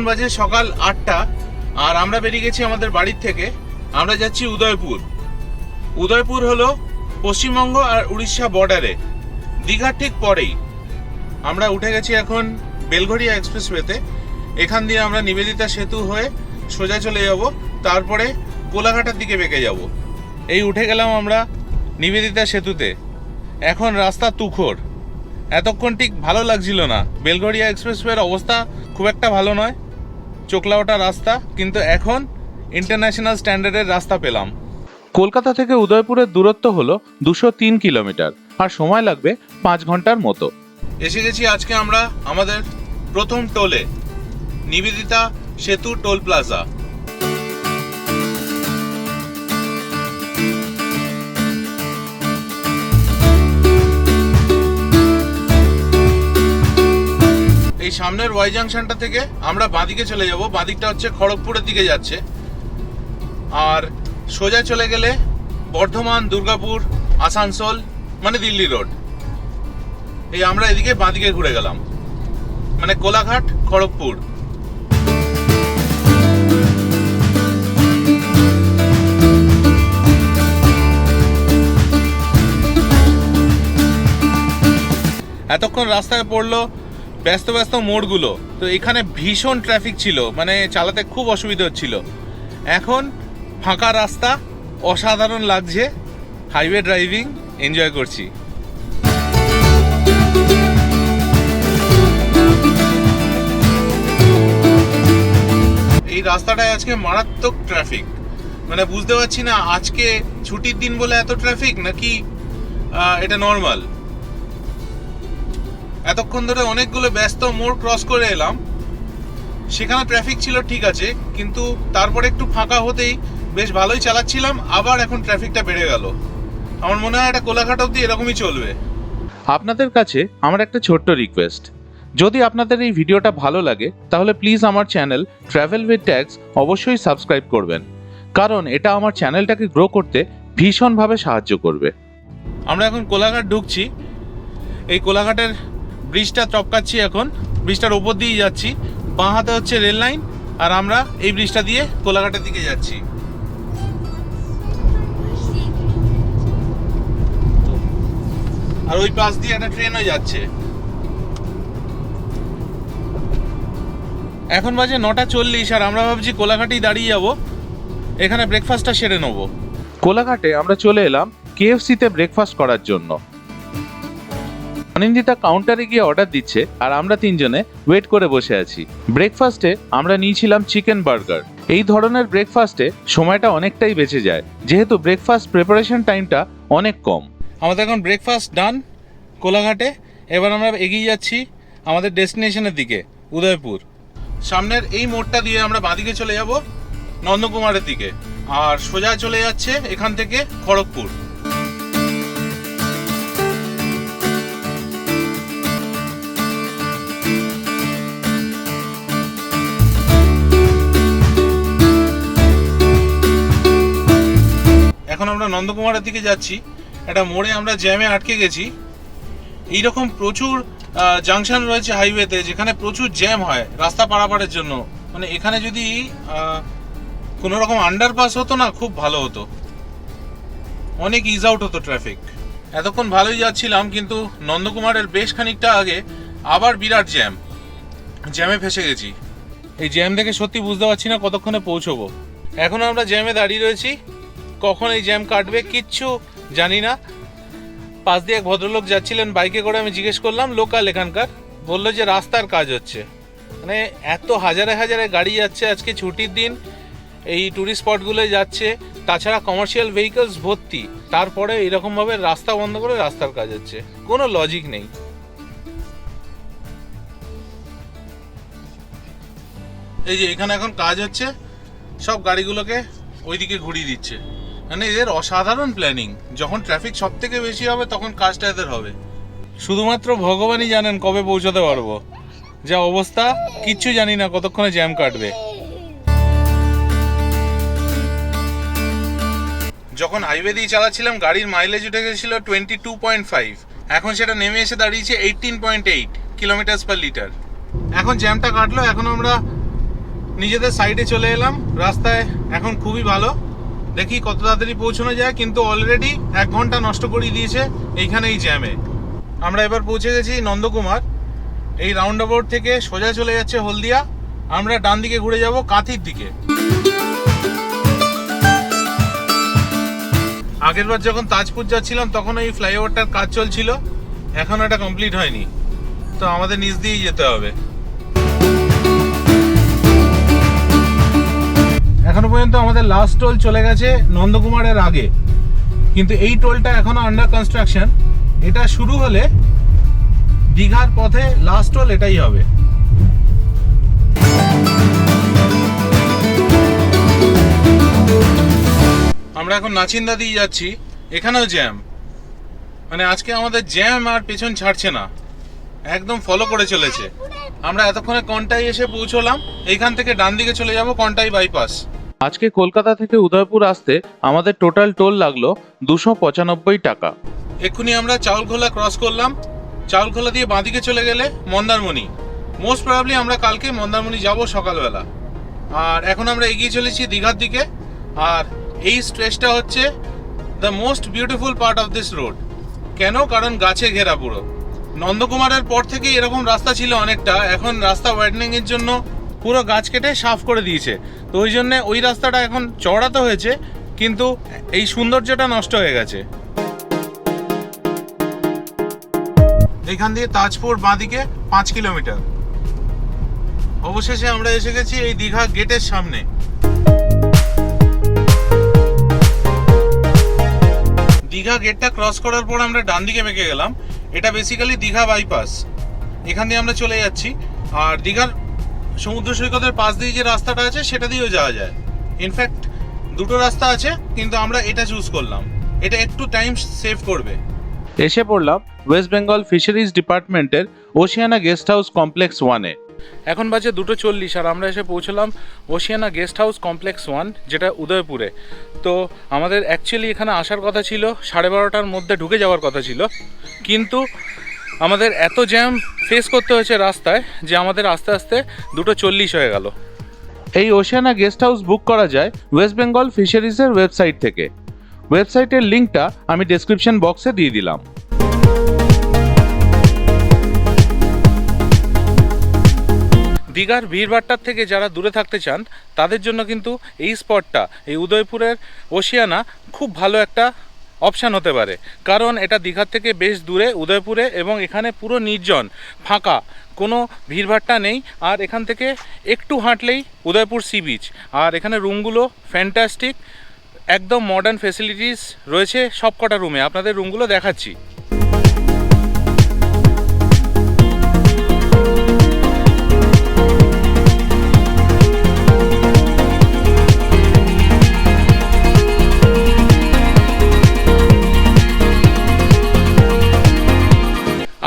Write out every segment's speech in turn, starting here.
এখন বাজে সকাল 8টা আর আমরা বেরিয়ে গেছি আমাদের বাড়ির থেকে। আমরা যাচ্ছি উদয়পুর। উদয়পুর হলো পশ্চিমবঙ্গ আর উড়িষ্যা বর্ডারে, দীঘার ঠিক পরেই। আমরা উঠে গেছি এখন বেলঘড়িয়া এক্সপ্রেসওয়েতে। এখান দিয়ে আমরা নিবেদিতা সেতু হয়ে সোজা চলে যাব, তারপরে কোলাঘাটার দিকে বেঁকে যাব। এই উঠে গেলাম আমরা নিবেদিতা সেতুতে। এখন রাস্তা তুখোড়, এতক্ষণ ঠিক ভালো লাগছিল না। বেলঘড়িয়া এক্সপ্রেসওয়ের অবস্থা খুব একটা ভালো নয়, চোখলা ওঠা রাস্তা, কিন্তু এখন ইন্টারন্যাশনাল স্ট্যান্ডার্ডের রাস্তা পেলাম। কলকাতা থেকে উদয়পুরের দূরত্ব হলো 203 কিলোমিটার আর সময় লাগবে 5 ঘন্টার মতো। এসে গেছি আজকে আমরা আমাদের প্রথম টোলে, নিবেদিতা সেতু টোল প্লাজা। এই সামনের ওয়াই জাংশনটা থেকে আমরা বাঁদিকে চলে যাব। বাঁদিকটা হচ্ছে খড়গপুরের দিকে যাচ্ছে, আর সোজা চলে গেলে বর্ধমান, দুর্গাপুর, আসানসোল, মানে দিল্লি রোড। এই আমরা এদিকে বাঁদিকে ঘুরে গেলাম, মানে কোলাঘাট, খড়গপুর। এতক্ষণ রাস্তায় পড়লো ব্যস্ত ব্যস্ত মোড়গুলো, তো এখানে ভীষণ ট্রাফিক ছিল, মানে চালাতে খুব অসুবিধা হচ্ছিল। এখন ফাঁকা রাস্তা, অসাধারণ লাগছে। হাইওয়ে ড্রাইভিং এনজয় করছি। এই রাস্তাটায় আজকে মারাত্মক ট্রাফিক, মানে বুঝতে পারছি না আজকে ছুটির দিন বলে এত ট্রাফিক নাকি এটা নর্মাল। এতক্ষণ ধরে অনেকগুলো ব্যস্ত মোড় ক্রস করে এলাম, সেখানে ট্রাফিক ছিল ঠিক আছে, কিন্তু তারপরে একটু ফাঁকা হতেই বেশ ভালোই চালাচ্ছিলাম, আবার এখন ট্রাফিকটা বেড়ে গেল। আমার মনে হয় এটা কোলাঘাট অবধি এরকমই চলবে। আপনাদের কাছে আমার একটা ছোট্ট রিকোয়েস্ট, যদি আপনাদের এই ভিডিওটা ভালো লাগে তাহলে প্লিজ আমার চ্যানেল ট্রাভেল উইথ ট্যাগস অবশ্যই সাবস্ক্রাইব করবেন, কারণ এটা আমার চ্যানেলটাকে গ্রো করতে ভীষণভাবে সাহায্য করবে। আমরা এখন কোলাঘাট ঢুকছি। এই কোলাঘাটের ব্রিজটা টপকাচ্ছি, এখন ব্রিজটার ওপর দিয়ে যাচ্ছি। বাঁ হাতে হচ্ছে রেল লাইন, আর আমরা এই ব্রিজটা দিয়ে কোলাঘাটের দিকে যাচ্ছি। আর ওই পাশ দিয়ে একটা ট্রেনও যাচ্ছে। এখন বাজে 9:40 আর আমরা ভাবছি কোলাঘাটেই দাঁড়িয়ে যাব, এখানে ব্রেকফাস্টটা সেরে নেব। কোলাঘাটে আমরা চলে এলাম কেএফসিতে ব্রেকফাস্ট করার জন্য। অনিন্দিতা কাউন্টারে গিয়ে অর্ডার দিচ্ছে আর আমরা তিনজনে ওয়েট করে বসে আছি। ব্রেকফাস্টে আমরা নিয়েছিলাম চিকেন বার্গার। এই ধরনের ব্রেকফাস্টে সময়টা অনেকটাই বেঁচে যায়, যেহেতু ব্রেকফাস্ট প্রিপারেশন টাইমটা অনেক কম। আমাদের এখন ব্রেকফাস্ট ডান কোলাঘাটে। এবার আমরা এগিয়ে যাচ্ছি আমাদের ডেস্টিনেশনের দিকে, উদয়পুর। সামনের এই মোড়টা দিয়ে আমরা বাঁদিকে চলে যাব নন্দকুমারের দিকে, আর সোজা চলে যাচ্ছে এখান থেকে খড়গপুর। এখন আমরা নন্দকুমারের দিকে যাচ্ছি। একটা মোড়ে আমরা জ্যামে আটকে গেছি। এইরকম প্রচুর জাংশন রয়েছে হাইওয়েতে যেখানে প্রচুর জ্যাম হয় রাস্তা পারাপারের জন্য। মানে এখানে যদি কোনো রকম আন্ডারপাস হতো না, খুব ভালো হতো, অনেক ইজ আউট হতো ট্রাফিক। এতক্ষণ ভালোই যাচ্ছিলাম, কিন্তু নন্দকুমারের বেশ খানিকটা আগে আবার বিরাট জ্যামে ফেসে গেছি। এই জ্যাম দেখে সত্যি বুঝতে পারছি না কতক্ষণে পৌঁছবো। এখন আমরা জ্যামে দাঁড়িয়ে রয়েছি, কখন এই জ্যাম কাটবে কিচ্ছু জানি না। পাশ দিয়ে এক ভদ্রলোক যাচ্ছিলেন বাইকে করে, আমি জিজ্ঞেস করলাম, লোকাল এখানকার, বললো যে রাস্তার কাজ হচ্ছে। মানে এত হাজারে হাজারে গাড়ি যাচ্ছে, আজকে ছুটির দিন, এই ট্যুরিস্ট স্পটগুলোয় যাচ্ছে, তাছাড়া কমার্শিয়াল ভেহিকলস ভর্তি, তারপরে এরকমভাবে রাস্তা বন্ধ করে রাস্তার কাজ হচ্ছে, কোনো লজিক নেই। এই যে এখানে এখন কাজ হচ্ছে, সব গাড়িগুলোকে ওইদিকে ঘুরিয়ে দিচ্ছে। মানে এদের অসাধারণ প্ল্যানিং। যখন ট্রাফিক সব থেকে বেশি হবে তখন কাজটা এদের হবে। শুধুমাত্র ভগবানই জানেন কবে পৌঁছাতে পারবো, যা অবস্থা কিচ্ছু জানি না কতক্ষণে জ্যাম কাটবে। যখন হাইওয়ে দিয়ে চালাচ্ছিলাম গাড়ির মাইলেজ উঠে গেছিল 22.5, এখন সেটা নেমে এসে দাঁড়িয়েছে 18.8 কিলোমিটার পার লিটার। এখন জ্যামটা কাটলো, এখন আমরা নিজেদের সাইডে চলে এলাম। রাস্তায় এখন খুবই ভালো, দেখি কত তাড়াতাড়ি পৌঁছানো যায়, কিন্তু অলরেডি 1 ঘন্টা নষ্ট করিয়ে দিয়েছে এইখানে এই জ্যামে। আমরা এবার পৌঁছে গেছি নন্দকুমার। এই রাউন্ড অ্যাবাউট থেকে সোজা চলে যাচ্ছে হলদিয়া, আমরা ডান দিকে ঘুরে যাব কাঁথির দিকে। আগেরবার যখন তাজপুর যাচ্ছিলাম তখন এই ফ্লাইওভারটার কাজ চলছিল, এখন এটা কমপ্লিট হয়নি, তো আমাদের নিচ দিয়েই যেতে হবে। এখনো পর্যন্ত আমাদের লাস্ট টোল চলে গেছে নন্দকুমারের আগে, কিন্তু এই টোলটা এখনো আন্ডার কনস্ট্রাকশন। এটা শুরু হলে দীঘার পথে লাস্ট টোল এটাই হবে। আমরা এখন নাচিন্দা দিয়ে যাচ্ছি, এখানেও জ্যাম। মানে আজকে আমাদের জ্যাম আর পেছন ছাড়ছে না, একদম ফলো করে চলেছে। আমরা এতক্ষণে কন্টাই এসে পৌঁছলাম, এইখান থেকে ডান দিকে চলে যাব কন্টাই বাইপাস। আজকে কলকাতা থেকে উদয়পুর আসতে আমাদের টোটাল টোল লাগলো 295 টাকা। এক্ষুনি আমরা চাউলখোলা ক্রস করলাম, চাউলখোলা দিয়ে বাঁদিকে চলে গেলে মন্দারমণি। মোস্ট প্রবাবলি আমরা কালকে মন্দারমণি যাব সকালবেলা। আর এখন আমরা এগিয়ে চলেছি দীঘার দিকে। আর এই স্ট্রেচটা হচ্ছে the most beautiful part of this road. কেন? কারণ গাছে ঘেরা পুরো। নন্দকুমারের পর থেকে এরকম রাস্তা ছিল অনেকটা, এখন রাস্তা ওয়াইডনিং এর জন্য পুরো গাছ কেটে সাফ করে দিয়েছে, তো ওই জন্য ওই রাস্তাটা এখন চওড়া তো হয়েছে, কিন্তু এই সৌন্দর্যটা নষ্ট হয়ে গেছে। এখান দিয়ে তাজপুর বাঁদিকে 5 কিলোমিটার। অবশেষে আমরা এসে গেছি এই দীঘা গেটের সামনে। দীঘা গেটটা ক্রস করার পর আমরা ডান দিকে বেঁকে গেলাম। এটা বেসিক্যালি দীঘা বাইপাস, এখান দিয়ে আমরা চলে যাচ্ছি। আর দীঘার সমুদ্র সৈকতের পাশ দিয়ে যে রাস্তাটা আছে সেটা দিয়েও যাওয়া যায়। ইনফ্যাক্ট দুটো রাস্তা আছে, কিন্তু আমরা এটা চুজ করলাম, এটা একটু টাইম সেভ করবে। এসে পড়লাম ওয়েস্ট বেঙ্গল ফিশারিজ ডিপার্টমেন্টের ওশিয়ানা গেস্ট হাউস কমপ্লেক্স 1-এ। এখন বাজে 2:40 আর আমরা এসে পৌঁছলাম ওশিয়ানা গেস্ট হাউস কমপ্লেক্স 1, যেটা উদয়পুরে। তো আমাদের অ্যাকচুয়ালি এখানে আসার কথা ছিল 12:30টার মধ্যে ঢুকে যাওয়ার কথা ছিল, কিন্তু আমাদের এত জ্যাম ফেস করতে হয়েছে রাস্তায় যে আমাদের আস্তে আস্তে 2:40 হয়ে গেল। এই ওশিয়ানা গেস্ট হাউস বুক করা যায় ওয়েস্ট বেঙ্গল ফিশারিজের ওয়েবসাইট থেকে। ওয়েবসাইটের লিঙ্কটা আমি ডেসক্রিপশন বক্সে দিয়ে দিলাম। দীঘার ভিড়ভাট্টার থেকে যারা দূরে থাকতে চান তাদের জন্য কিন্তু এই স্পটটা, এই উদয়পুরের ওশিয়ানা, খুব ভালো একটা অপশান হতে পারে। কারণ এটা দীঘার থেকে বেশ দূরে উদয়পুরে, এবং এখানে পুরো নির্জন, ফাঁকা, কোনো ভিড়ভাট্টা নেই। আর এখান থেকে একটু হাঁটলেই উদয়পুর সি বিচ। আর এখানে রুমগুলো ফ্যান্টাস্টিক, একদম মডার্ন ফেসিলিটিস রয়েছে সব কটা রুমে। আপনাদের রুমগুলো দেখাচ্ছি।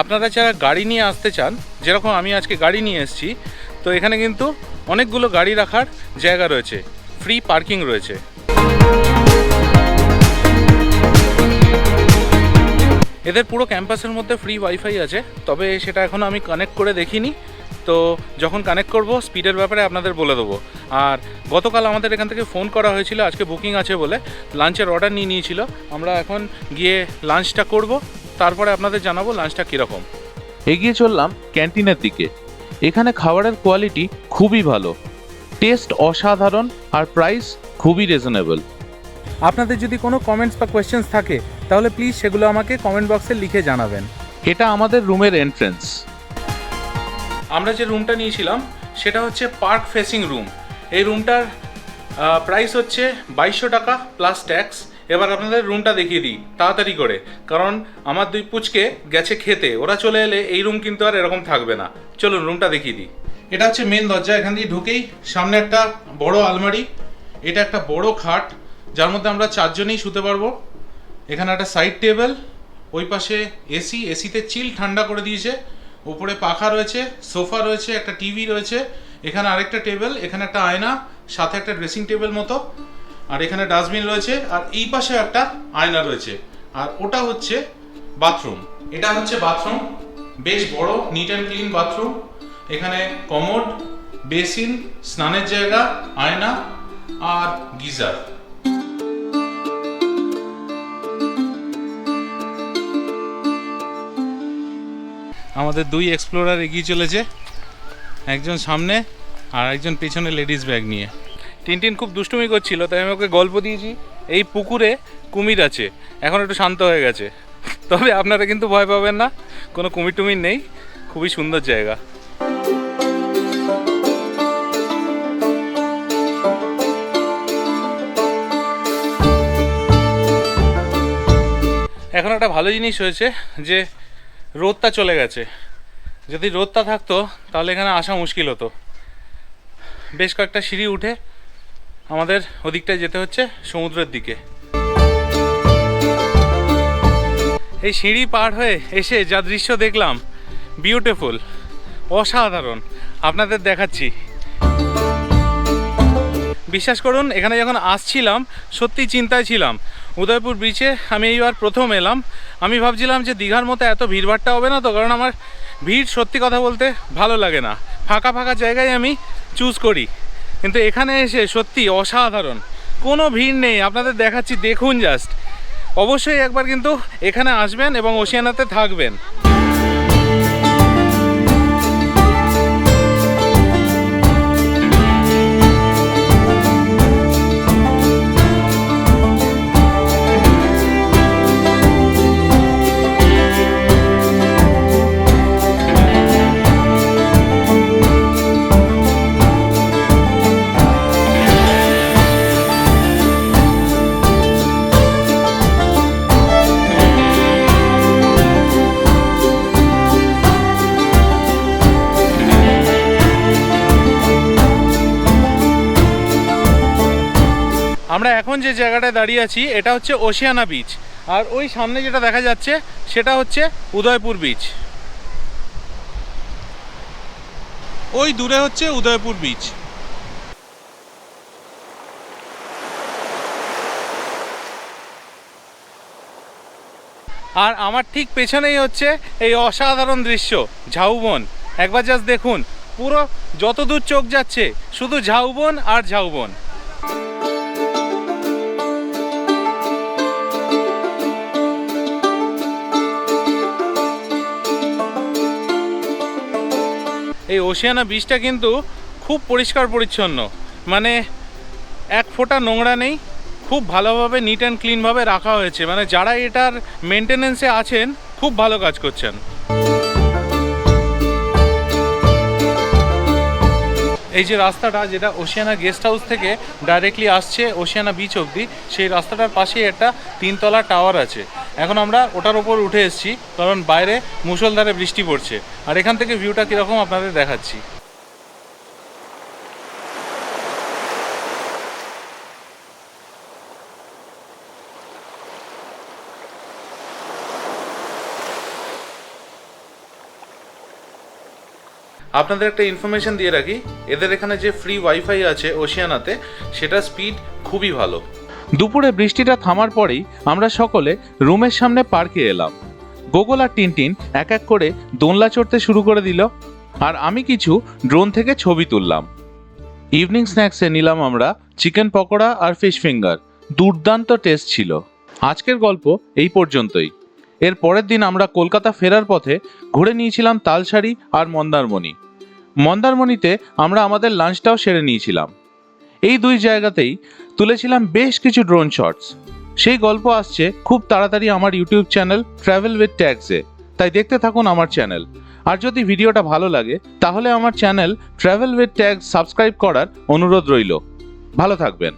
আপনারা যারা গাড়ি নিয়ে আসতে চান, যেরকম আমি আজকে গাড়ি নিয়ে এসেছি, তো এখানে কিন্তু অনেকগুলো গাড়ি রাখার জায়গা রয়েছে, ফ্রি পার্কিং রয়েছে। এদের পুরো ক্যাম্পাসের মধ্যে ফ্রি ওয়াইফাই আছে, তবে সেটা এখনও আমি কানেক্ট করে দেখিনি। তো যখন কানেক্ট করব স্পিডের ব্যাপারে আপনাদের বলে দেবো। আর গতকাল আমাদের এখান থেকে ফোন করা হয়েছিল আজকে বুকিং আছে বলে, লাঞ্চের অর্ডার নিয়ে নিয়েছিল। আমরা এখন গিয়ে লাঞ্চটা করব, তারপরে আপনাদের জানাবো লাঞ্চটা কীরকম। এগিয়ে চললাম ক্যান্টিনের দিকে। এখানে খাবারের কোয়ালিটি খুবই ভালো, টেস্ট অসাধারণ, আর প্রাইস খুবই রিজনেবল। আপনাদের যদি কোনো কমেন্টস বা কোয়েশ্চেন্স থাকে তাহলে প্লিজ সেগুলো আমাকে কমেন্ট বক্সে লিখে জানাবেন। এটা আমাদের রুমের এন্ট্রেন্স। আমরা যে রুমটা নিয়েছিলাম সেটা হচ্ছে পার্ক ফেসিং রুম। এই রুমটার প্রাইস হচ্ছে 2200 টাকা প্লাস ট্যাক্স। এবার আপনাদের রুমটা দেখিয়ে দিই তাড়াতাড়ি করে, কারণ আমার 2 পুচকে গেছে খেতে, ওরা চলে এলে এই রুম কিন্তু আর এরকম থাকবে না। চলুন রুমটা দেখিয়ে দিই। এটা হচ্ছে মেন দরজা, এখান দিয়ে ঢুকেই সামনে একটা বড় আলমারি, এটা একটা বড় খাট যার মধ্যে আমরা 4 জনেই শুতে পারবো। এখানে একটা সাইড টেবিল, ওই পাশে এসি, এসিতে চিল ঠান্ডা করে দিয়েছে, উপরে পাখা রয়েছে, সোফা রয়েছে, একটা টিভি রয়েছে, এখানে আরেকটা টেবিল, এখানে একটা আয়না, সাথে একটা ড্রেসিং টেবিল মতো, আর এখানে ডাস্টবিন রয়েছে, আর এই পাশে একটা আয়না রয়েছে, আর ওটা হচ্ছে বাথরুম। এটা হচ্ছে বাথরুম, বেশ বড়, নিট অ্যান্ড ক্লিন বাথরুম। এখানে কমোড, বেসিন, স্নানের জায়গা, আয়না আর গিজার। আমাদের দুই এক্সপ্লোরার এগিয়ে চলেছে, একজন সামনে আর একজন পেছনে লেডিস ব্যাগ নিয়ে। টিনটিন খুব দুষ্টুমি করছিল, তাই আমি ওকে গল্প দিয়েছি এই পুকুরে কুমির আছে, এখন একটু শান্ত হয়ে গেছে। তবে আপনারা কিন্তু ভয় পাবেন না, কোনো কুমির টুমির নেই, খুবই সুন্দর জায়গা। এখন একটা ভালো জিনিস হয়েছে যে রোদটা চলে গেছে, যদি রোদটা থাকতো তাহলে এখানে আসা মুশকিল হতো। বেশ কয়েকটা সিঁড়ি উঠে আমাদের ওদিকটায় যেতে হচ্ছে সমুদ্রের দিকে। এই সিঁড়ি পার হয়ে এসে যা দৃশ্য দেখলাম, বিউটিফুল, অসাধারণ, আপনাদের দেখাচ্ছি। বিশ্বাস করুন, এখানে যখন আসছিলাম সত্যি চিন্তায় ছিলাম। উদয়পুর বিচে আমি এইবার প্রথম এলাম। আমি ভাবছিলাম যে দীঘার মতো এত ভিড়ভাড়টা হবে না তো, কারণ আমার ভিড় সত্যি কথা বলতে ভালো লাগে না, ফাঁকা ফাঁকা জায়গায় আমি চুজ করি। কিন্তু এখানে এসে সত্যি অসাধারণ, কোনো ভিড় নেই, আপনাদের দেখাচ্ছি, দেখুন জাস্ট। অবশ্যই একবার কিন্তু এখানে আসবেন এবং ওশিয়ানাতে থাকবেন। আমরা এখন যে জায়গাটায় দাঁড়িয়ে আছি এটা হচ্ছে ওশিয়ানা বিচ, আর ওই সামনে যেটা দেখা যাচ্ছে সেটা হচ্ছে উদয়পুর বিচ। ওই দূরে হচ্ছে উদয়পুর বিচ। আর আমার ঠিক পেছনেই হচ্ছে এই অসাধারণ দৃশ্য, ঝাউবন। একবার জাস্ট দেখুন, পুরো যতদূর চোখ যাচ্ছে শুধু ঝাউবন আর ঝাউবন। এই ওশিয়ানা বিচটা কিন্তু খুব পরিষ্কার পরিচ্ছন্ন, মানে এক ফোঁটা নোংরা নেই, খুব ভালোভাবে নিট অ্যান্ড ক্লিনভাবে রাখা হয়েছে। মানে যারা এটার মেনটেনেন্সে আছেন খুব ভালো কাজ করছেন। এই যে রাস্তাটা, যেটা ওশিয়ানা গেস্ট হাউস থেকে ডাইরেক্টলি আসছে ওশিয়ানা বিচ অবধি, সেই রাস্তাটার পাশেই একটা 3 তলা টাওয়ার আছে। এখন আমরা ওটার ওপর উঠে এসেছি, কারণ বাইরে মুষলধারে বৃষ্টি পড়ছে। আর এখান থেকে ভিউটা কীরকম আপনাদের দেখাচ্ছি। আপনাদের একটা ইনফরমেশন দিয়ে রাখি, এদের এখানে যে ফ্রি ওয়াইফাই আছে ওশিয়ানাতে, সেটা স্পিড খুবই ভালো। দুপুরে বৃষ্টিটা থামার পরেই আমরা সকলে রুমের সামনে পার্কে এলাম। গোগল আর টিনটিন এক এক করে দোলনা চড়তে শুরু করে দিল, আর আমি কিছু ড্রোন থেকে ছবি তুললাম। ইভিনিং স্ন্যাক্সে নিলাম আমরা চিকেন পকোড়া আর ফিশ ফিঙ্গার, দুর্দান্ত টেস্ট ছিল। আজকের গল্প এই পর্যন্তই। এর পরের দিন আমরা কলকাতা ফেরার পথে ঘুরে নিয়েছিলাম তালসারি আর মন্দারমণি। মন্দারমণিতে আমরা আমাদের লাঞ্চটাও সেরে নিয়েছিলাম। এই দুই জায়গাতেই তুলেছিলাম বেশ কিছু ড্রোন শটস। সেই গল্প আসছে খুব তাড়াতাড়ি আমার ইউটিউব চ্যানেল ট্রাভেল উইথ ট্যাগসে, তাই দেখতে থাকুন আমার চ্যানেল। আর যদি ভিডিওটা ভালো লাগে তাহলে আমার channel travel with tags subscribe করার অনুরোধ রইল। ভালো থাকবেন।